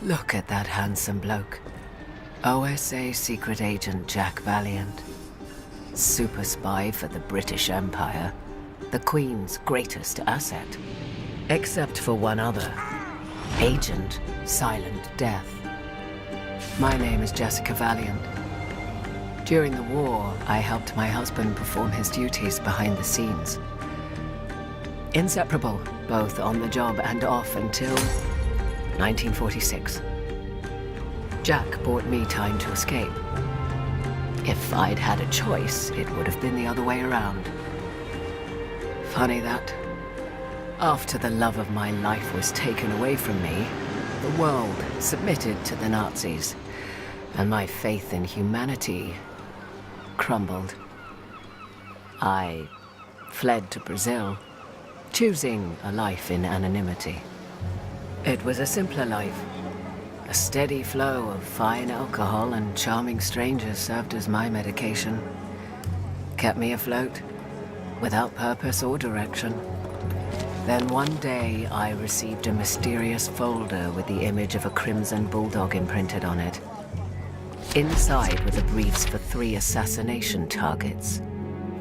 Look at that handsome bloke. OSA secret agent Jack Valiant. Super spy for the British Empire. The Queen's greatest asset. Except for one other. Agent Silent Death. My name is Jessica Valiant. During the war, I helped my husband perform his duties behind the scenes. Inseparable, both on the job and off until 1946. Jack bought me time to escape. If I'd had a choice, it would have been the other way around. Funny that. After the love of my life was taken away from me, the world submitted to the Nazis, and my faith in humanity crumbled. I fled to Brazil, choosing a life in anonymity. It was a simpler life. A steady flow of fine alcohol and charming strangers served as my medication. Kept me afloat, without purpose or direction. Then one day, I received a mysterious folder with the image of a crimson bulldog imprinted on it. Inside were the briefs for 3 assassination targets.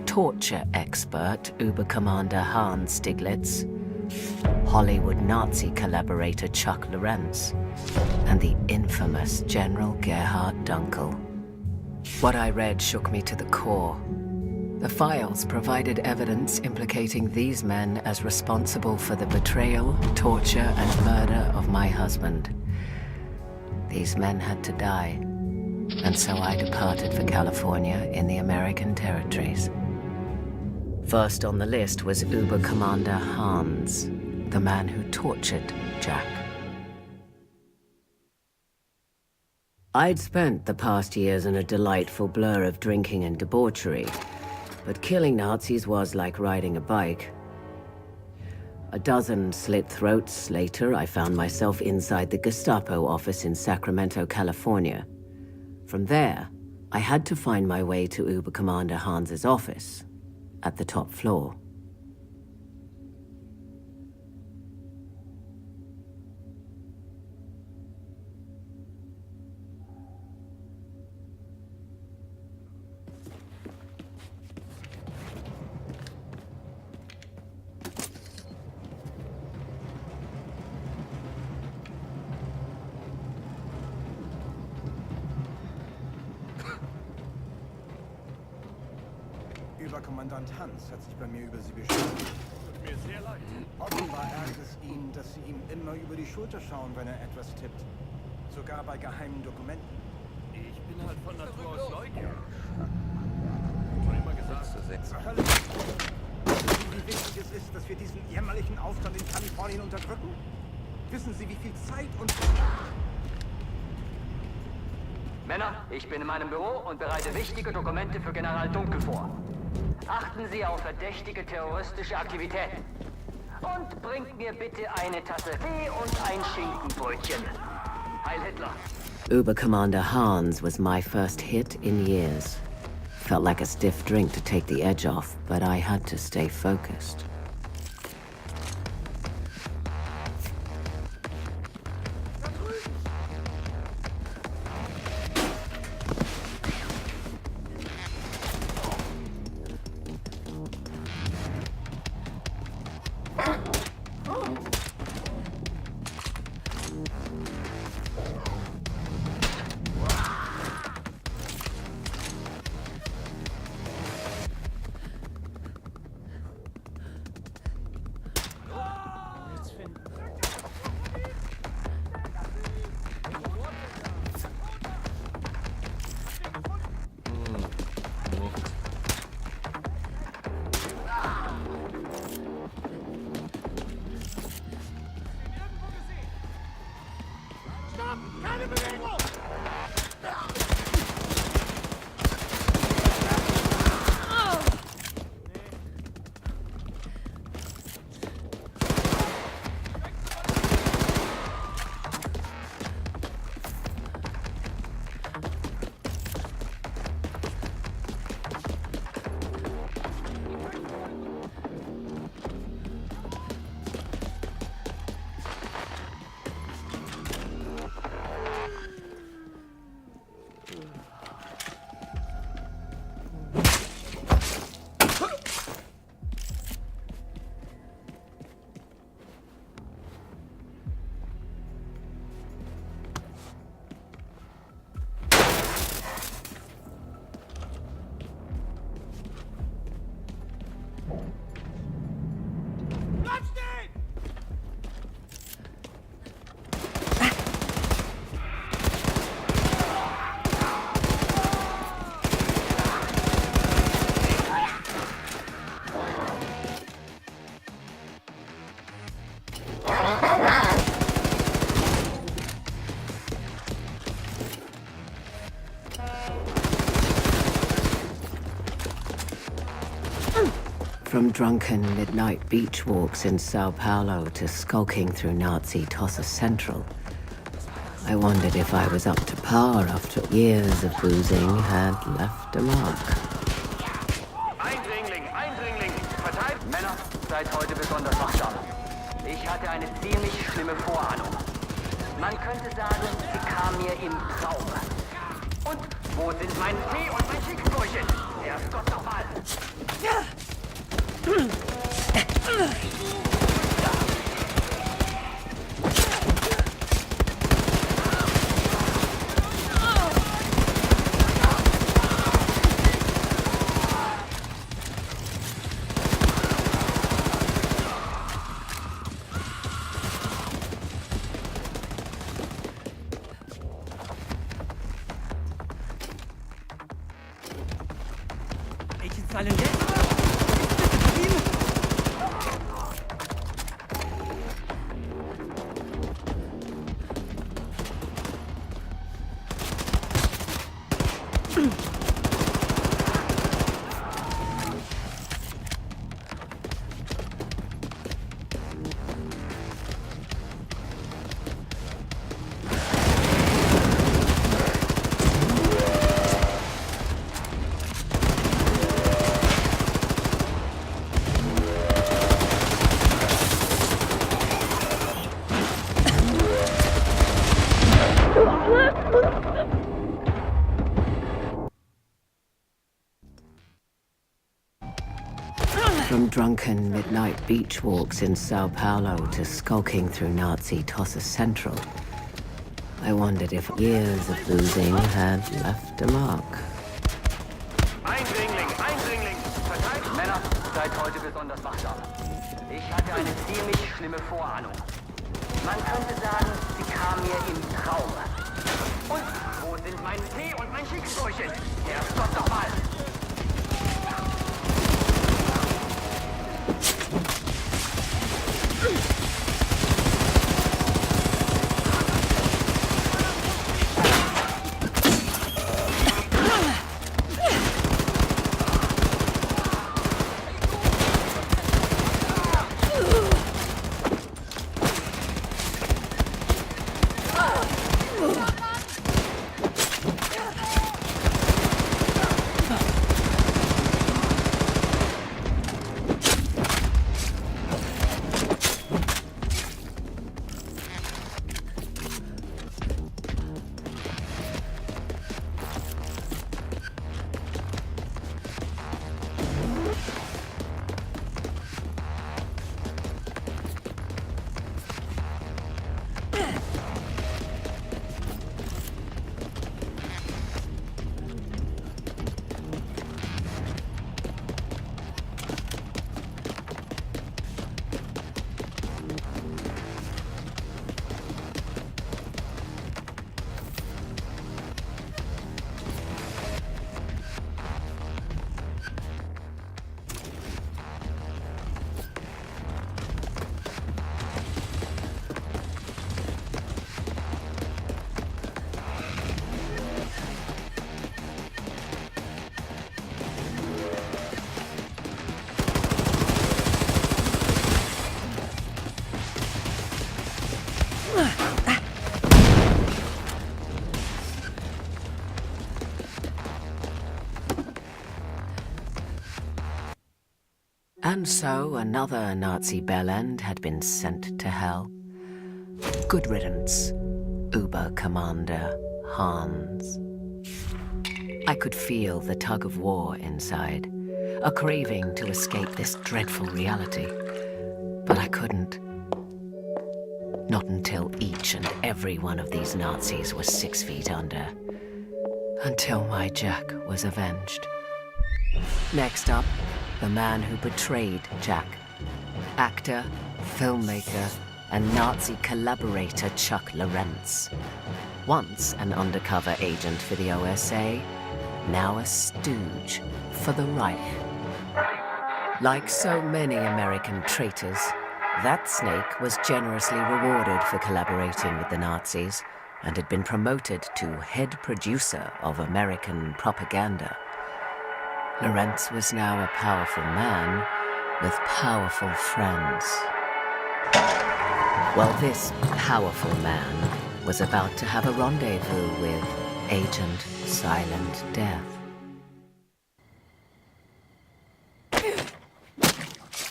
Torture expert Uber-Commander Hans Stiglitz, Hollywood Nazi collaborator Chuck Lorentz, and the infamous General Gerhardt Dunkel. What I read shook me to the core. The files provided evidence implicating these men as responsible for the betrayal, torture, and murder of my husband. These men had to die, and so I departed for California in the American territories. First on the list was Uber-Commander Hans, the man who tortured Jack. I'd spent the past years in a delightful blur of drinking and debauchery, but killing Nazis was like riding a bike. A dozen slit throats later, I found myself inside the Gestapo office in Sacramento, California. From there, I had to find my way to Uber-Commander Hans's office, at the top floor. Oberkommandant Hans hat sich bei mir über Sie beschwert. Tut mir sehr leid. Offenbar ärgert es ihn, dass Sie ihm immer über die Schulter schauen, wenn er etwas tippt. Sogar bei geheimen Dokumenten. Ich bin halt von Natur aus neugierig. Schon immer gesagt. Zur Hölle. Wissen Sie, wie wichtig es ist, dass wir diesen jämmerlichen Aufstand in Kalifornien unterdrücken? Wissen Sie, wie viel Zeit und... Männer, ich bin in meinem Büro und bereite wichtige Dokumente für General Dunkel vor. Achten Sie auf verdächtige terroristische Aktivitäten. Und bringt mir bitte eine Tasse Tee und ein Schinkenbrötchen. Heil Hitler. Uber-Commander Hans was my first hit in years. Felt like a stiff drink to take the edge off, but I had to stay focused. From drunken midnight beach walks in Sao Paulo to skulking through Nazi Tossa Central, I wondered if I was up to par after years of boozing had left a mark. Eindringling, Eindringling! Verteilt! Männer, seid heute besonders wachsam. Ich hatte eine ziemlich schlimme Vorahnung. Man könnte sagen, sie kam mir im Traum. Und wo sind mein Tee und mein Schicksbrötchen? Herrgott nochmal! Mädchenzahlen jetzt? From drunken midnight beach walks in Sao Paulo to skulking through Nazi Tossa Central, I wondered if years of boozing had left a mark. Eindringling, Eindringling! Verteilt! Männer, seid heute besonders wachsam. Ich hatte eine ziemlich schlimme Vorahnung. Man könnte sagen, sie kam mir im Traum. Und wo sind mein Tee und mein Schicksbrötchen? Herrgott nochmal! And so another Nazi bellend had been sent to hell. Good riddance, Uber-Commander Hans. I could feel the tug of war inside, a craving to escape this dreadful reality. But I couldn't. Not until each and every one of these Nazis was 6 feet under. Until my Jack was avenged. Next up, the man who betrayed Jack. Actor, filmmaker, and Nazi collaborator Chuck Lorentz. Once an undercover agent for the OSA, now a stooge for the Reich. Like so many American traitors, that snake was generously rewarded for collaborating with the Nazis and had been promoted to head producer of American propaganda. Lorentz was now a powerful man, with powerful friends. Well, this powerful man was about to have a rendezvous with Agent Silent Death.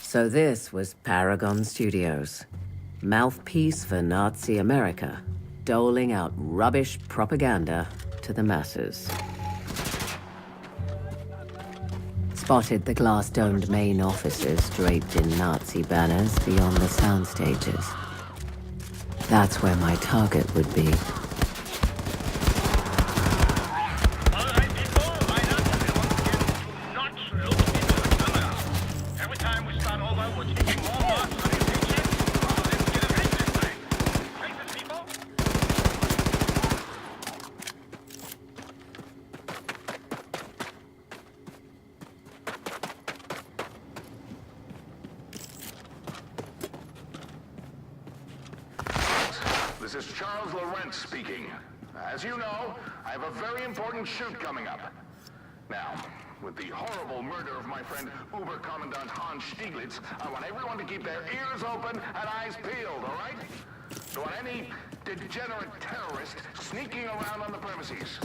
So this was Paragon Studios, mouthpiece for Nazi America, doling out rubbish propaganda to the masses. Spotted the glass-domed main offices draped in Nazi banners beyond the sound stages. That's where my target would be. This is Charles Lorentz speaking. As you know, I have a very important shoot coming up. Now, with the horrible murder of my friend Uber-Commandant Hans Stiglitz, I want everyone to keep their ears open and eyes peeled, all right? Don't want any degenerate terrorist sneaking around on the premises.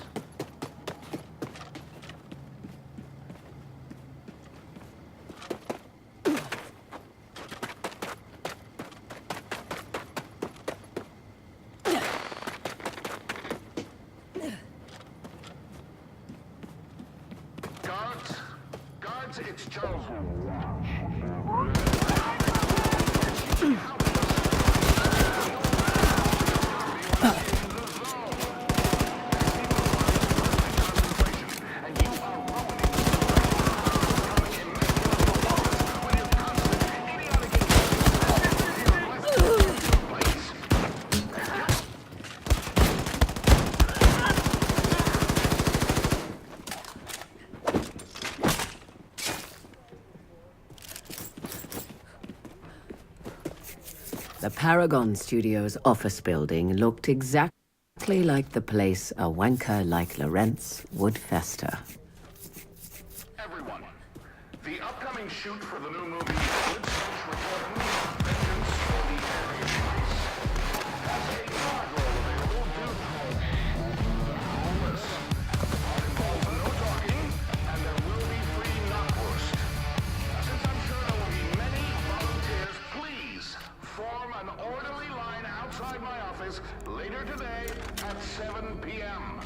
Guards, it's Charles. The Paragon Studios office building looked exactly like the place a wanker like Lorentz would fester. Everyone, the upcoming shoot for the new movie Vengeance for the Area Police has a cargo available due to this. It involves no talking, and there will be free knockwurst. Since I'm sure there will be many volunteers, please form an orderly line outside my office later today at 7 p.m.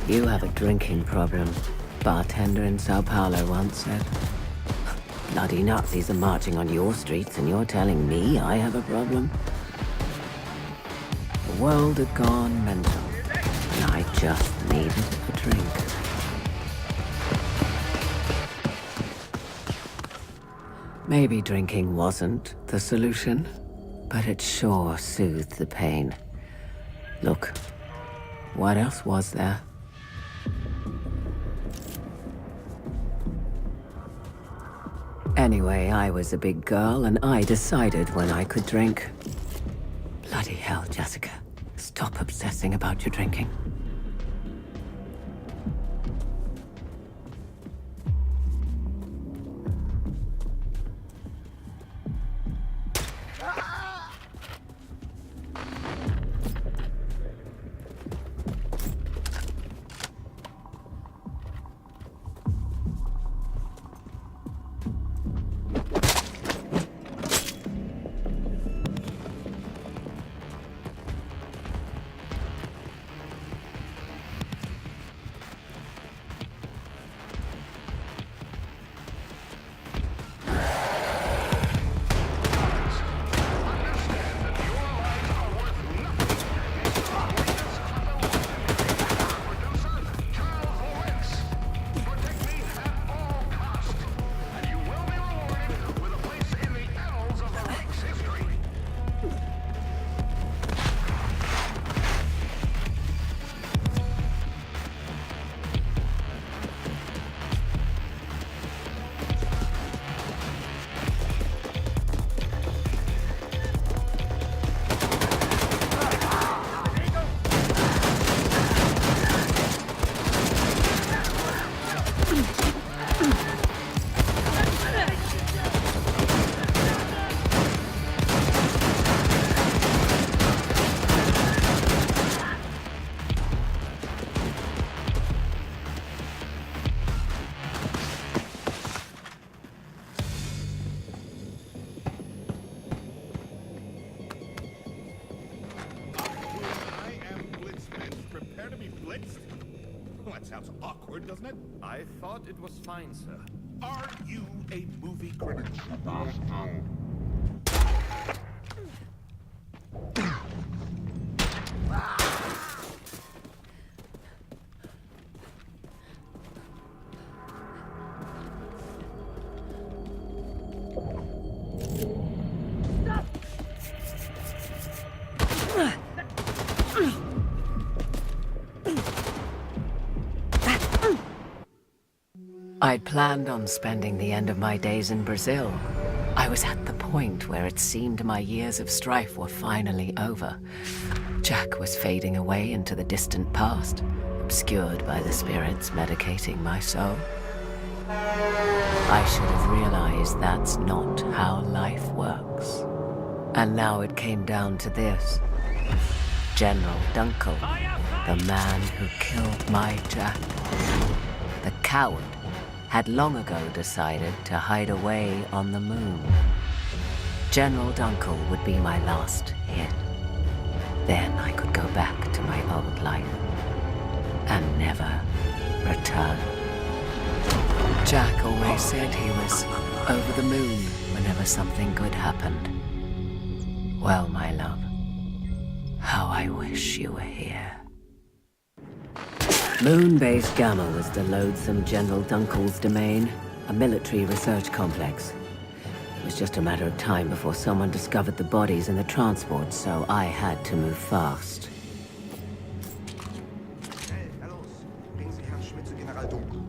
You have a drinking problem, bartender in Sao Paulo once said. Bloody Nazis are marching on your streets and you're telling me I have a problem? The world had gone mental, and I just needed a drink. Maybe drinking wasn't the solution, but it sure soothed the pain. Look, what else was there? Anyway, I was a big girl, and I decided when I could drink. Bloody hell, Jessica. Stop obsessing about your drinking. good, doesn't it? I thought it was fine, sir. Are you a movie critic? I'd planned on spending the end of my days in Brazil. I was at the point where it seemed my years of strife were finally over. Jack was fading away into the distant past, obscured by the spirits medicating my soul. I should have realized that's not how life works. And now it came down to this. General Dunkel, the man who killed my Jack. The coward had long ago decided to hide away on the moon. General Dunkel would be my last hit. Then I could go back to my old life and never return. Jack always said he was over the moon whenever something good happened. Well, my love, how I wish you were here. Moon-based Gamma was the loathsome General Dunkel's domain, a military research complex. It was just a matter of time before someone discovered the bodies in the transport, so I had to move fast. Schnell, na los. Bringen Sie Herrn Schmidt zu General Dunkel.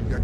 Ja,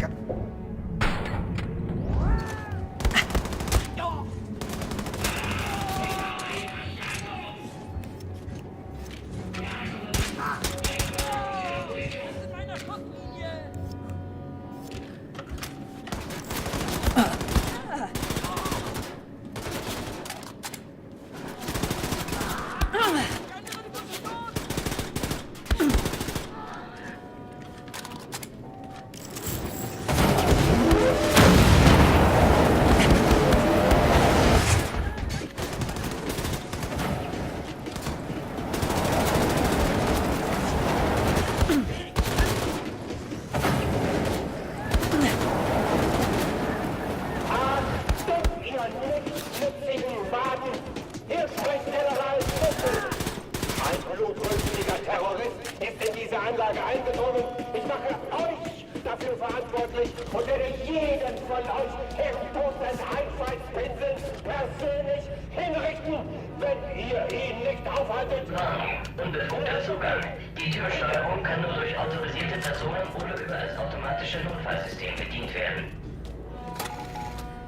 Die Türsteuerung kann nur durch autorisierte Personen oder über das automatische Notfallsystem bedient werden.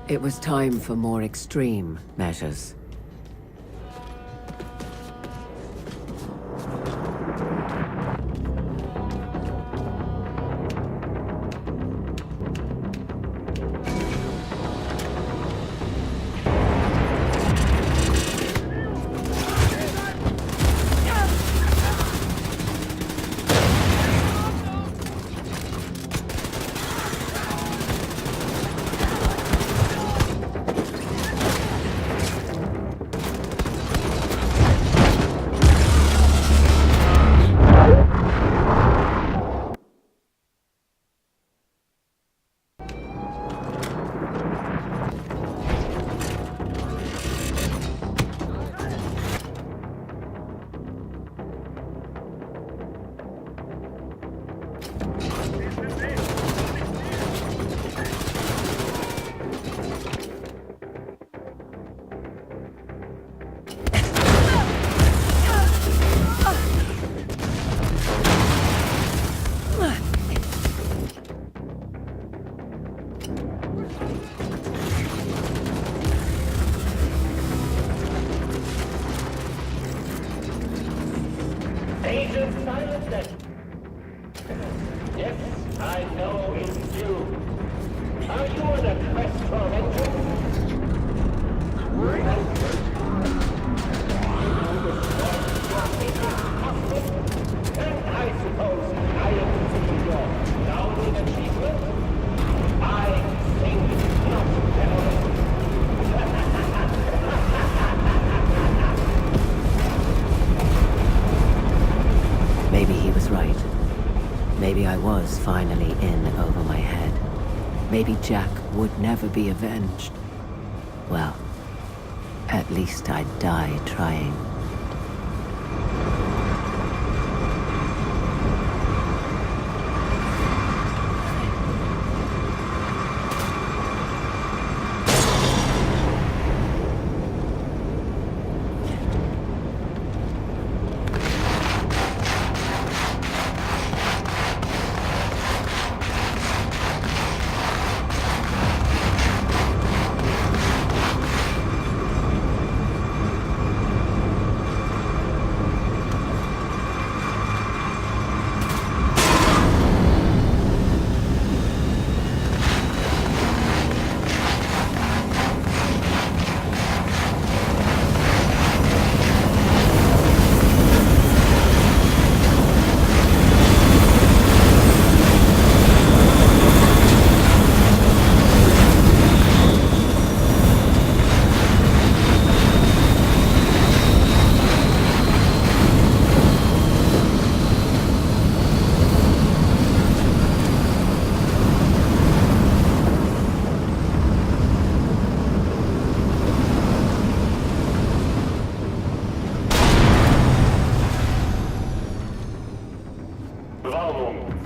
It was time for more extreme measures. Yes, I know it's you. Are you on a quest for vengeance? And I suppose I am considering your crowning achievement? I think not, General. Maybe he was right. Maybe I was was finally in over my head. Maybe Jack would never be avenged. Well, at least I'd die trying.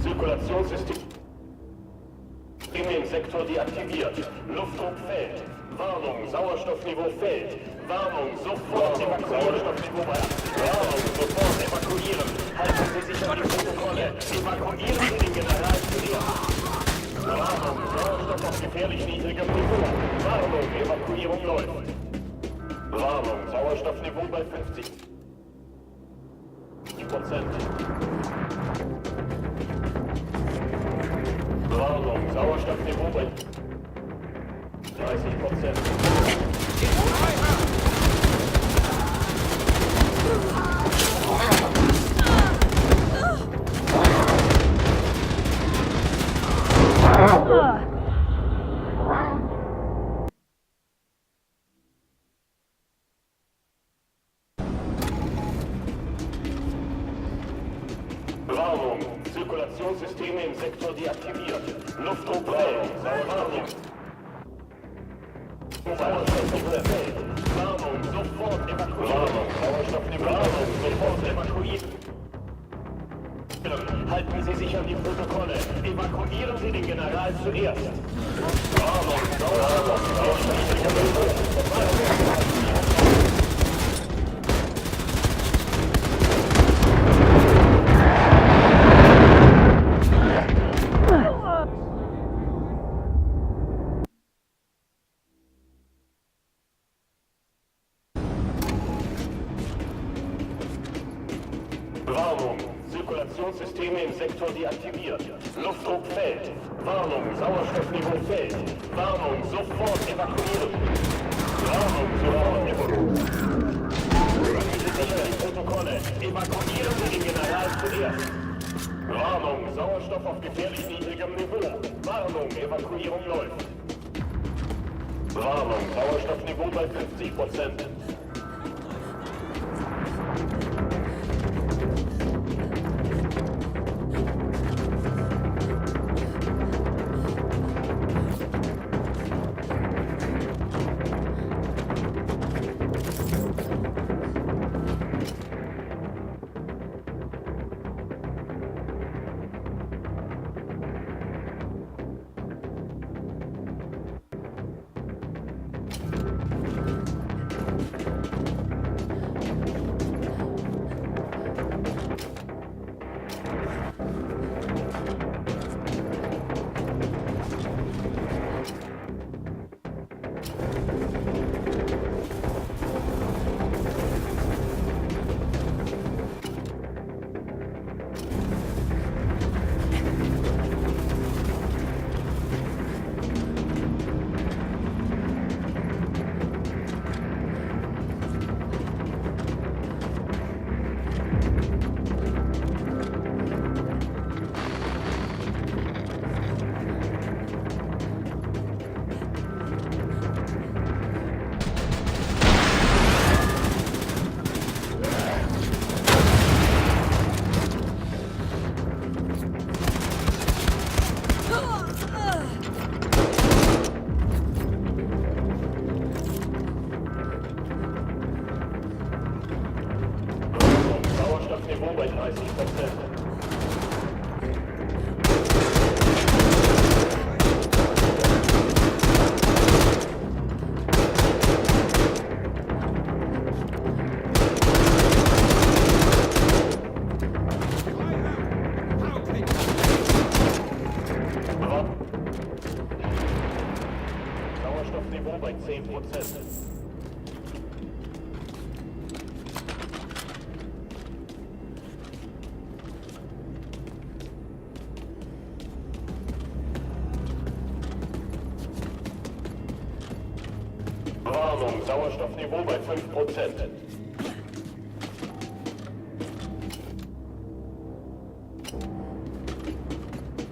Zirkulationssystem im Sektor deaktiviert. Luftdruck fällt. Warnung, Sauerstoffniveau fällt. Warnung, sofort Sauerstoffniveau bei. Warnung, sofort evakuieren. Halten Sie sich an die Protokolle. Evakuieren Sie den General zuerst. Warnung, Sauerstoff auf gefährlich niedrigem Niveau. Warnung, Evakuierung läuft. Warnung, Sauerstoffniveau bei 50%. Warnung, Sauerstoffniveau bei 30%. Warnung, Zirkulationssysteme im Sektor deaktiviert. Luftdruck fällt. Warnung. Sauerstoffniveau fällt. Warnung, sofort evakuieren. Warnung, Sauerstoffniveau. Warnung, sofort evakuieren. Halten Sie sich an die Protokolle. Evakuieren Sie den General zuerst. Warnung, Sauerstoffniveau. Warnung, Zirkulationssysteme im Sektor deaktiviert. Luftdruck fällt. Warnung, Sauerstoffniveau fällt. Warnung, sofort evakuieren. Warnung, sofort evakuieren. Bringen Sie sich an die Protokolle. Evakuieren Sie den General zuerst. Warnung, Sauerstoff auf gefährlich niedrigem Niveau. Warnung, Evakuierung läuft. Warnung, Sauerstoffniveau bei 50%. Sauerstoffniveau bei 10%. Warnung, Sauerstoffniveau bei 5%.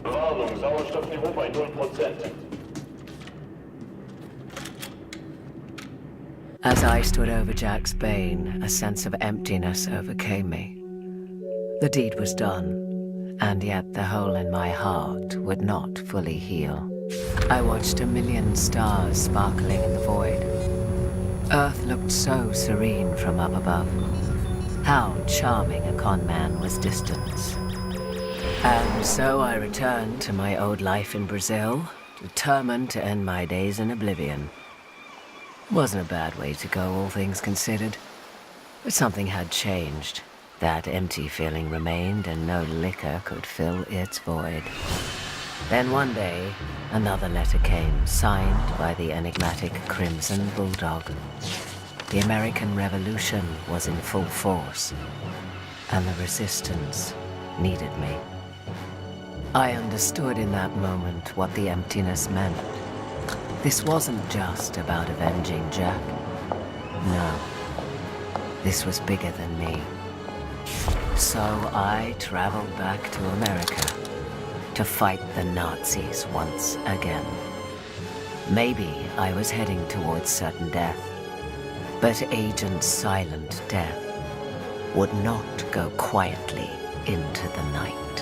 Warnung, Sauerstoffniveau bei 0%. As I stood over Jack's bane, a sense of emptiness overcame me. The deed was done, and yet the hole in my heart would not fully heal. I watched a million stars sparkling in the void. Earth looked so serene from up above. How charming a con man was distance. And so I returned to my old life in Brazil, determined to end my days in oblivion. Wasn't a bad way to go, all things considered. But something had changed. That empty feeling remained, and no liquor could fill its void. Then one day, another letter came, signed by the enigmatic Crimson Bulldog. The American Revolution was in full force, and the resistance needed me. I understood in that moment what the emptiness meant. This wasn't just about avenging Jack. No, this was bigger than me. So I traveled back to America to fight the Nazis once again. Maybe I was heading towards certain death, but Agent Silent Death would not go quietly into the night.